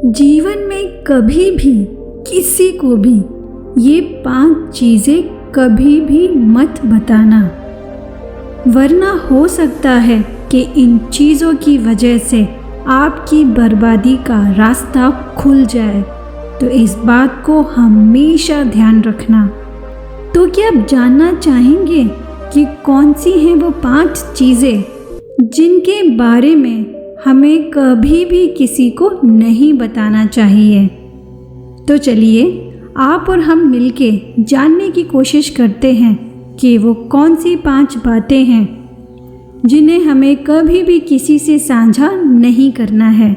जीवन में कभी भी किसी को भी ये 5 चीज़ें कभी भी मत बताना, वरना हो सकता है कि इन चीज़ों की वजह से आपकी बर्बादी का रास्ता खुल जाए। तो इस बात को हमेशा ध्यान रखना। तो क्या आप जानना चाहेंगे कि कौन सी हैं वो 5 चीज़ें जिनके बारे में हमें कभी भी किसी को नहीं बताना चाहिए? तो चलिए आप और हम मिलके जानने की कोशिश करते हैं कि वो कौन सी 5 बातें हैं जिन्हें हमें कभी भी किसी से साझा नहीं करना है।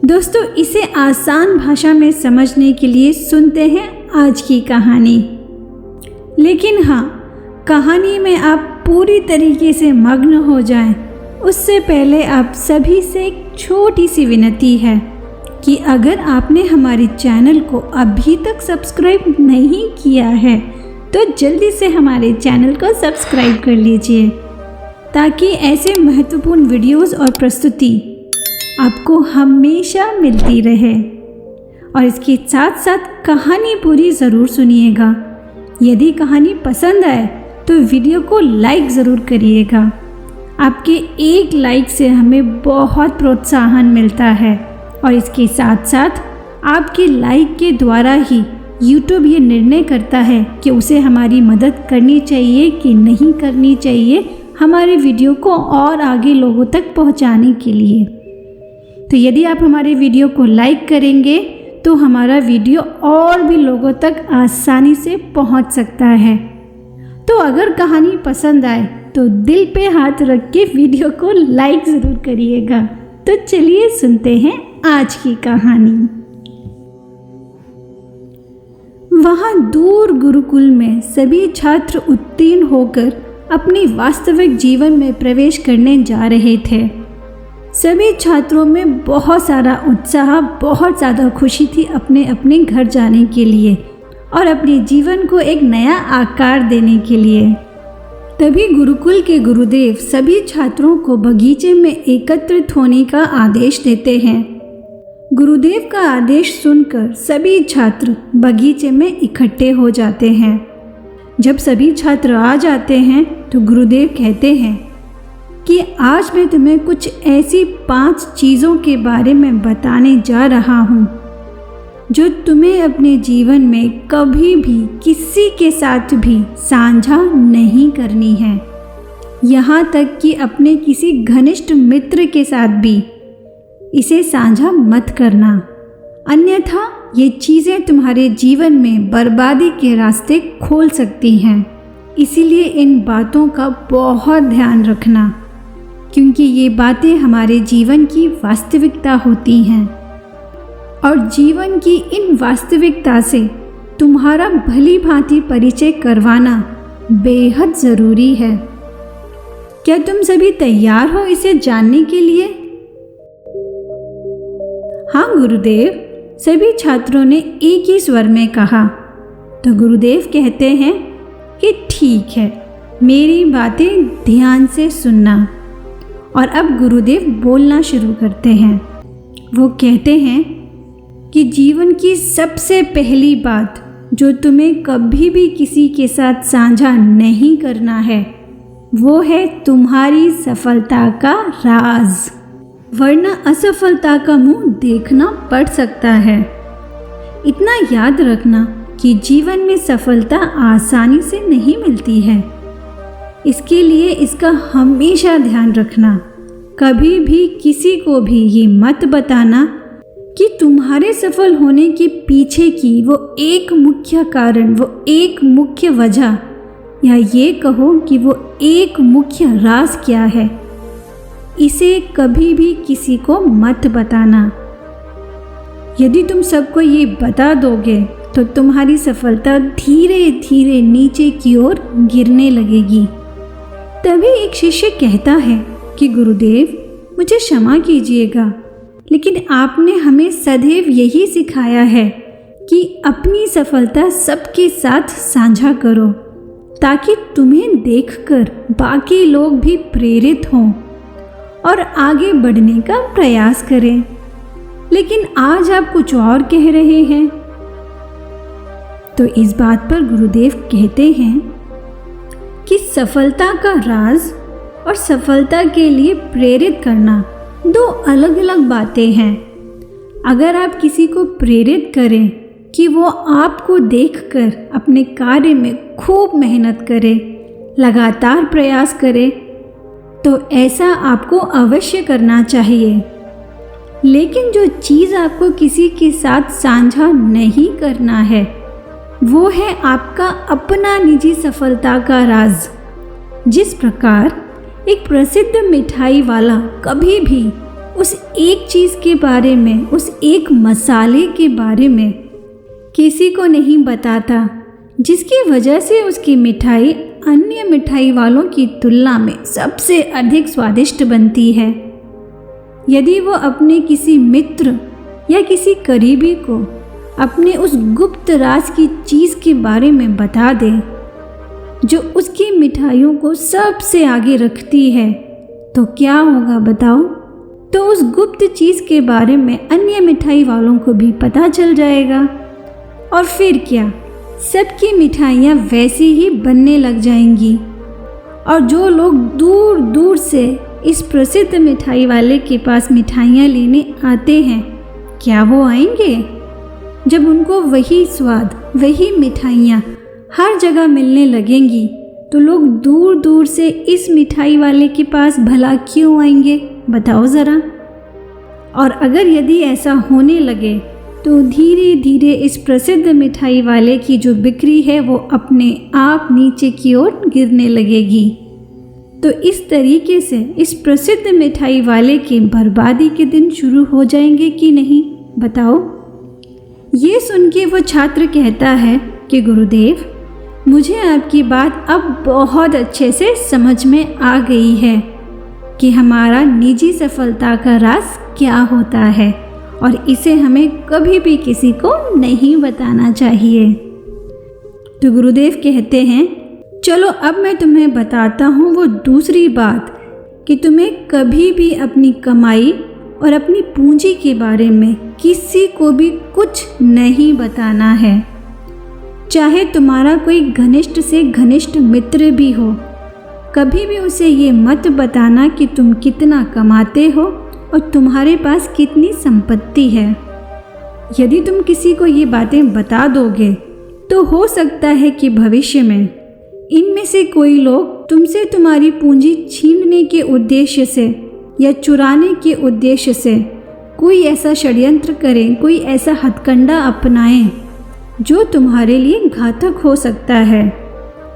दोस्तों, इसे आसान भाषा में समझने के लिए सुनते हैं आज की कहानी। लेकिन हाँ, कहानी में आप पूरी तरीके से मग्न हो जाएं, उससे पहले आप सभी से एक छोटी सी विनती है कि अगर आपने हमारे चैनल को अभी तक सब्सक्राइब नहीं किया है तो जल्दी से हमारे चैनल को सब्सक्राइब कर लीजिए, ताकि ऐसे महत्वपूर्ण वीडियोस और प्रस्तुति आपको हमेशा मिलती रहे। और इसके साथ साथ कहानी पूरी ज़रूर सुनिएगा। यदि कहानी पसंद आए तो वीडियो को लाइक ज़रूर करिएगा। आपके एक लाइक से हमें बहुत प्रोत्साहन मिलता है और इसके साथ साथ आपके लाइक के द्वारा ही YouTube ये निर्णय करता है कि उसे हमारी मदद करनी चाहिए कि नहीं करनी चाहिए, हमारे वीडियो को और आगे लोगों तक पहुंचाने के लिए। तो यदि आप हमारे वीडियो को लाइक करेंगे तो हमारा वीडियो और भी लोगों तक आसानी से पहुंच सकता है। तो अगर कहानी पसंद आए तो दिल पे हाथ रख के वीडियो को लाइक ज़रूर करिएगा। तो चलिए सुनते हैं आज की कहानी। वहाँ दूर गुरुकुल में सभी छात्र उत्तीर्ण होकर अपनी वास्तविक जीवन में प्रवेश करने जा रहे थे। सभी छात्रों में बहुत सारा उत्साह, बहुत ज़्यादा खुशी थी अपने अपने घर जाने के लिए और अपने जीवन को एक नया आकार देने के लिए। तभी गुरुकुल के गुरुदेव सभी छात्रों को बगीचे में एकत्रित होने का आदेश देते हैं। गुरुदेव का आदेश सुनकर सभी छात्र बगीचे में इकट्ठे हो जाते हैं। जब सभी छात्र आ जाते हैं तो गुरुदेव कहते हैं कि आज मैं तुम्हें कुछ ऐसी 5 चीज़ों के बारे में बताने जा रहा हूँ जो तुम्हें अपने जीवन में कभी भी किसी के साथ भी साझा नहीं करनी है, यहाँ तक कि अपने किसी घनिष्ठ मित्र के साथ भी इसे साझा मत करना, अन्यथा ये चीज़ें तुम्हारे जीवन में बर्बादी के रास्ते खोल सकती हैं। इसीलिए इन बातों का बहुत ध्यान रखना, क्योंकि ये बातें हमारे जीवन की वास्तविकता होती हैं और जीवन की इन वास्तविकता से तुम्हारा भली भांति परिचय करवाना बेहद ज़रूरी है। क्या तुम सभी तैयार हो इसे जानने के लिए? हाँ गुरुदेव, सभी छात्रों ने एक ही स्वर में कहा। तो गुरुदेव कहते हैं कि ठीक है, मेरी बातें ध्यान से सुनना। और अब गुरुदेव बोलना शुरू करते हैं। वो कहते हैं कि जीवन की सबसे पहली बात जो तुम्हें कभी भी किसी के साथ साझा नहीं करना है, वो है तुम्हारी सफलता का राज, वरना असफलता का मुंह देखना पड़ सकता है। इतना याद रखना कि जीवन में सफलता आसानी से नहीं मिलती है, इसके लिए इसका हमेशा ध्यान रखना। कभी भी किसी को भी ये मत बताना कि तुम्हारे सफल होने के पीछे की वो एक मुख्य कारण, वो एक मुख्य वजह, या ये कहो कि वो एक मुख्य राज क्या है। इसे कभी भी किसी को मत बताना। यदि तुम सबको ये बता दोगे तो तुम्हारी सफलता धीरे धीरे नीचे की ओर गिरने लगेगी। तभी एक शिष्य कहता है कि गुरुदेव, मुझे क्षमा कीजिएगा, लेकिन आपने हमें सदैव यही सिखाया है कि अपनी सफलता सबके साथ साझा करो, ताकि तुम्हें देखकर बाकी लोग भी प्रेरित हों और आगे बढ़ने का प्रयास करें। लेकिन आज आप कुछ और कह रहे हैं। तो इस बात पर गुरुदेव कहते हैं कि सफलता का राज और सफलता के लिए प्रेरित करना दो अलग अलग बातें हैं। अगर आप किसी को प्रेरित करें कि वो आपको देखकर अपने कार्य में खूब मेहनत करे, लगातार प्रयास करे, तो ऐसा आपको अवश्य करना चाहिए। लेकिन जो चीज़ आपको किसी के साथ साझा नहीं करना है, वो है आपका अपना निजी सफलता का राज। जिस प्रकार एक प्रसिद्ध मिठाई वाला कभी भी उस एक चीज़ के बारे में, उस एक मसाले के बारे में किसी को नहीं बताता, जिसकी वजह से उसकी मिठाई अन्य मिठाई वालों की तुलना में सबसे अधिक स्वादिष्ट बनती है। यदि वो अपने किसी मित्र या किसी करीबी को अपने उस गुप्त राज की चीज़ के बारे में बता दे जो उसकी मिठाइयों को सबसे आगे रखती है, तो क्या होगा बताओ? तो उस गुप्त चीज़ के बारे में अन्य मिठाई वालों को भी पता चल जाएगा और फिर क्या, सबकी मिठाइयाँ वैसी ही बनने लग जाएंगी। और जो लोग दूर दूर से इस प्रसिद्ध मिठाई वाले के पास मिठाइयाँ लेने आते हैं, क्या वो आएंगे? जब उनको वही स्वाद, वही मिठाइयाँ हर जगह मिलने लगेंगी, तो लोग दूर दूर से इस मिठाई वाले के पास भला क्यों आएंगे, बताओ ज़रा। और अगर यदि ऐसा होने लगे तो धीरे धीरे इस प्रसिद्ध मिठाई वाले की जो बिक्री है वो अपने आप नीचे की ओर गिरने लगेगी। तो इस तरीके से इस प्रसिद्ध मिठाई वाले के बर्बादी के दिन शुरू हो जाएंगे कि नहीं, बताओ। ये सुन के वो छात्र कहता है कि गुरुदेव, मुझे आपकी बात अब बहुत अच्छे से समझ में आ गई है कि हमारा निजी सफलता का राज क्या होता है और इसे हमें कभी भी किसी को नहीं बताना चाहिए। तो गुरुदेव कहते हैं, चलो अब मैं तुम्हें बताता हूँ वो दूसरी बात कि तुम्हें कभी भी अपनी कमाई और अपनी पूंजी के बारे में किसी को भी कुछ नहीं बताना है। चाहे तुम्हारा कोई घनिष्ठ से घनिष्ठ मित्र भी हो, कभी भी उसे ये मत बताना कि तुम कितना कमाते हो और तुम्हारे पास कितनी संपत्ति है। यदि तुम किसी को ये बातें बता दोगे तो हो सकता है कि भविष्य में इनमें से कोई लोग तुमसे तुम्हारी पूंजी छीनने के उद्देश्य से या चुराने के उद्देश्य से कोई ऐसा षड्यंत्र करें, कोई ऐसा हथकंडा अपनाएं जो तुम्हारे लिए घातक हो सकता है।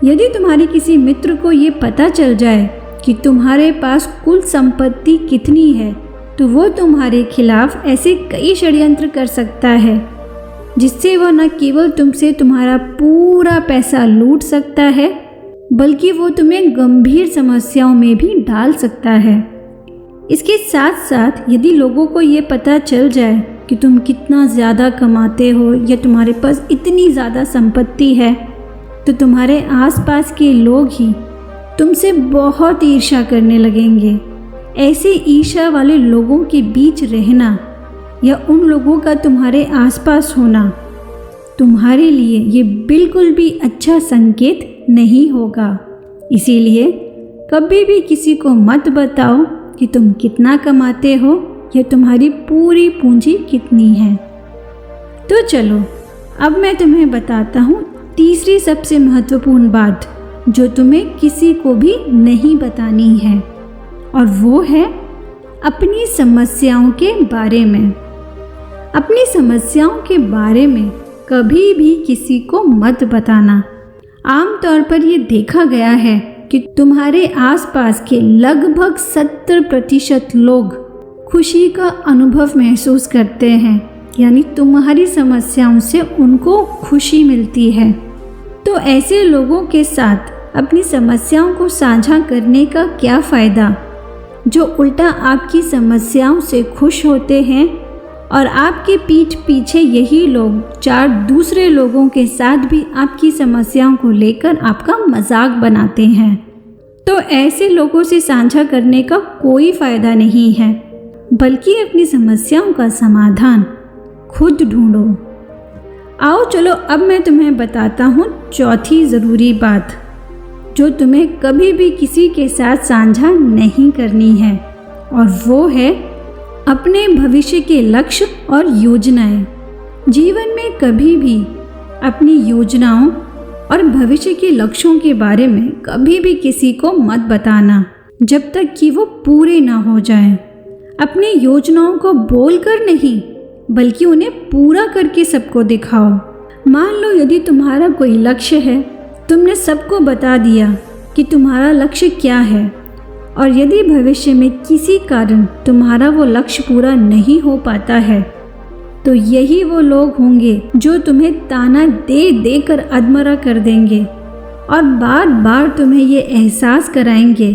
यदि तुम्हारे किसी मित्र को ये पता चल जाए कि तुम्हारे पास कुल संपत्ति कितनी है, तो वो तुम्हारे खिलाफ ऐसे कई षड्यंत्र कर सकता है जिससे वह न केवल तुमसे तुम्हारा पूरा पैसा लूट सकता है, बल्कि वो तुम्हें गंभीर समस्याओं में भी डाल सकता है। इसके साथ साथ यदि लोगों को ये पता चल जाए कि तुम कितना ज़्यादा कमाते हो या तुम्हारे पास इतनी ज़्यादा संपत्ति है, तो तुम्हारे आसपास के लोग ही तुमसे बहुत ईर्ष्या करने लगेंगे। ऐसे ईर्ष्या वाले लोगों के बीच रहना या उन लोगों का तुम्हारे आसपास होना तुम्हारे लिए ये बिल्कुल भी अच्छा संकेत नहीं होगा। इसीलिए कभी भी किसी को मत बताओ कि तुम कितना कमाते हो या तुम्हारी पूरी पूंजी कितनी है। तो चलो अब मैं तुम्हें बताता हूँ तीसरी सबसे महत्वपूर्ण बात जो तुम्हें किसी को भी नहीं बतानी है, और वो है अपनी समस्याओं के बारे में। अपनी समस्याओं के बारे में कभी भी किसी को मत बताना। आमतौर पर ये देखा गया है कि तुम्हारे आसपास के लगभग 70% लोग खुशी का अनुभव महसूस करते हैं, यानी तुम्हारी समस्याओं से उनको खुशी मिलती है। तो ऐसे लोगों के साथ अपनी समस्याओं को साझा करने का क्या फ़ायदा, जो उल्टा आपकी समस्याओं से खुश होते हैं और आपके पीठ पीछे यही लोग 4 दूसरे लोगों के साथ भी आपकी समस्याओं को लेकर आपका मजाक बनाते हैं। तो ऐसे लोगों से साझा करने का कोई फ़ायदा नहीं है। बल्कि अपनी समस्याओं का समाधान खुद ढूंढो। आओ चलो अब मैं तुम्हें बताता हूँ चौथी ज़रूरी बात जो तुम्हें कभी भी किसी के साथ साझा नहीं करनी है, और वो है अपने भविष्य के लक्ष्य और योजनाएं। जीवन में कभी भी अपनी योजनाओं और भविष्य के लक्ष्यों के बारे में कभी भी किसी को मत बताना जब तक कि वो पूरे ना हो जाएं। अपनी योजनाओं को बोलकर नहीं बल्कि उन्हें पूरा करके सबको दिखाओ। मान लो यदि तुम्हारा कोई लक्ष्य है, तुमने सबको बता दिया कि तुम्हारा लक्ष्य क्या है, और यदि भविष्य में किसी कारण तुम्हारा वो लक्ष्य पूरा नहीं हो पाता है, तो यही वो लोग होंगे जो तुम्हें ताना दे देकर अधमरा कर देंगे और बार बार तुम्हें ये एहसास कराएंगे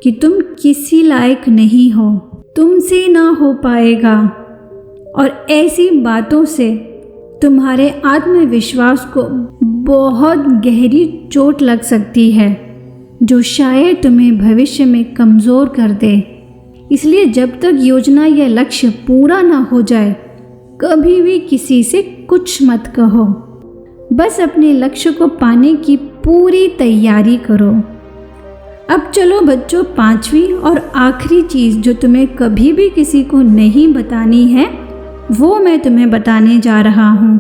कि तुम किसी लायक नहीं हो, तुमसे ना हो पाएगा। और ऐसी बातों से तुम्हारे आत्मविश्वास को बहुत गहरी चोट लग सकती है जो शायद तुम्हें भविष्य में कमज़ोर कर दे। इसलिए जब तक योजना या लक्ष्य पूरा ना हो जाए, कभी भी किसी से कुछ मत कहो। बस अपने लक्ष्य को पाने की पूरी तैयारी करो। अब चलो बच्चों, पांचवी और आखिरी चीज़ जो तुम्हें कभी भी किसी को नहीं बतानी है, वो मैं तुम्हें बताने जा रहा हूँ।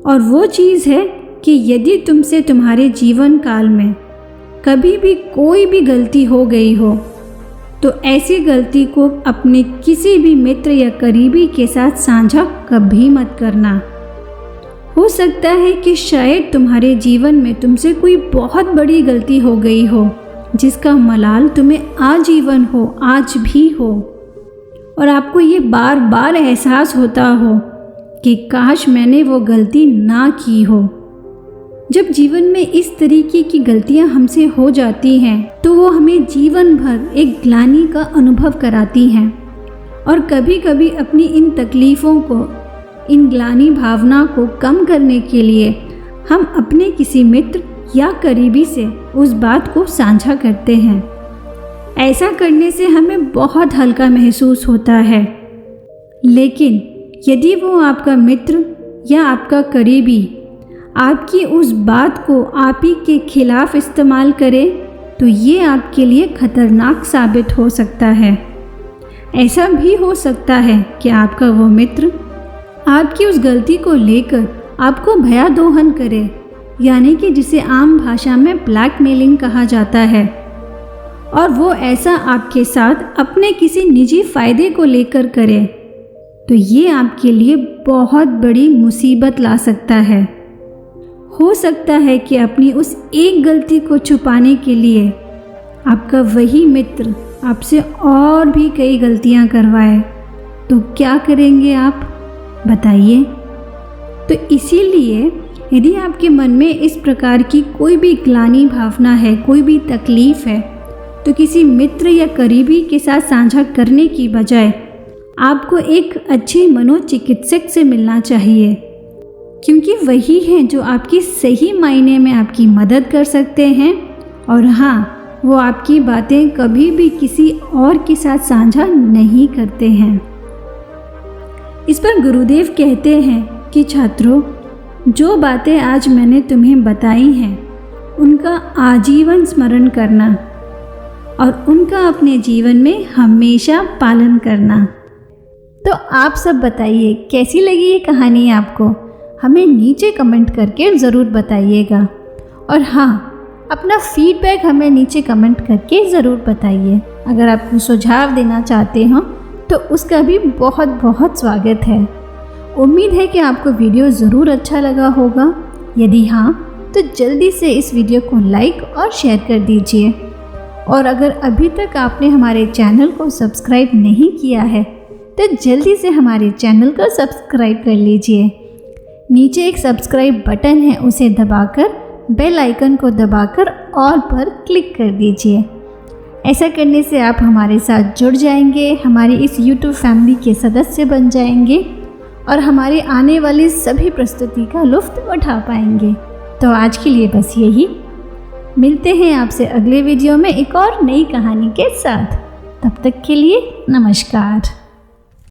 और वो चीज़ है कि यदि तुमसे तुम्हारे जीवन काल में कभी भी कोई भी गलती हो गई हो, तो ऐसी गलती को अपने किसी भी मित्र या करीबी के साथ साझा कभी मत करना। हो सकता है कि शायद तुम्हारे जीवन में तुमसे कोई बहुत बड़ी गलती हो गई हो जिसका मलाल तुम्हें आजीवन हो, आज भी हो, और आपको ये बार बार एहसास होता हो कि काश मैंने वो गलती ना की हो। जब जीवन में इस तरीके की गलतियां हमसे हो जाती हैं तो वो हमें जीवन भर एक ग्लानि का अनुभव कराती हैं, और कभी कभी अपनी इन तकलीफ़ों को, इन ग्लानि भावना को कम करने के लिए हम अपने किसी मित्र या करीबी से उस बात को साझा करते हैं। ऐसा करने से हमें बहुत हल्का महसूस होता है, लेकिन यदि वो आपका मित्र या आपका करीबी आपकी उस बात को आप ही के खिलाफ इस्तेमाल करे, तो ये आपके लिए खतरनाक साबित हो सकता है। ऐसा भी हो सकता है कि आपका वो मित्र आपकी उस गलती को लेकर आपको भयादोहन करे, यानी कि जिसे आम भाषा में ब्लैकमेलिंग कहा जाता है, और वो ऐसा आपके साथ अपने किसी निजी फ़ायदे को लेकर करे, तो ये आपके लिए बहुत बड़ी मुसीबत ला सकता है। हो सकता है कि अपनी उस एक गलती को छुपाने के लिए आपका वही मित्र आपसे और भी कई गलतियां करवाए, तो क्या करेंगे आप, बताइए। तो इसीलिए यदि आपके मन में इस प्रकार की कोई भी ग्लानि भावना है, कोई भी तकलीफ़ है, तो किसी मित्र या करीबी के साथ साझा करने की बजाय आपको एक अच्छे मनोचिकित्सक से मिलना चाहिए, क्योंकि वही हैं जो आपकी सही मायने में आपकी मदद कर सकते हैं। और हाँ, वो आपकी बातें कभी भी किसी और के साथ साझा नहीं करते हैं। इस पर गुरुदेव कहते हैं कि छात्रों, जो बातें आज मैंने तुम्हें बताई हैं उनका आजीवन स्मरण करना और उनका अपने जीवन में हमेशा पालन करना। तो आप सब बताइए कैसी लगी ये कहानी आपको, हमें नीचे कमेंट करके ज़रूर बताइएगा। और हाँ, अपना फीडबैक हमें नीचे कमेंट करके ज़रूर बताइए। अगर आप कोई सुझाव देना चाहते हो तो उसका भी बहुत बहुत स्वागत है। उम्मीद है कि आपको वीडियो ज़रूर अच्छा लगा होगा। यदि हाँ, तो जल्दी से इस वीडियो को लाइक और शेयर कर दीजिए। और अगर अभी तक आपने हमारे चैनल को सब्सक्राइब नहीं किया है तो जल्दी से हमारे चैनल को सब्सक्राइब कर लीजिए। नीचे एक सब्सक्राइब बटन है, उसे दबाकर बेल आइकन को दबाकर ऑल पर क्लिक कर दीजिए। ऐसा करने से आप हमारे साथ जुड़ जाएंगे, हमारी इस YouTube फैमिली के सदस्य बन जाएंगे और हमारे आने वाली सभी प्रस्तुति का लुत्फ़ उठा पाएंगे। तो आज के लिए बस यही। मिलते हैं आपसे अगले वीडियो में एक और नई कहानी के साथ। तब तक के लिए नमस्कार।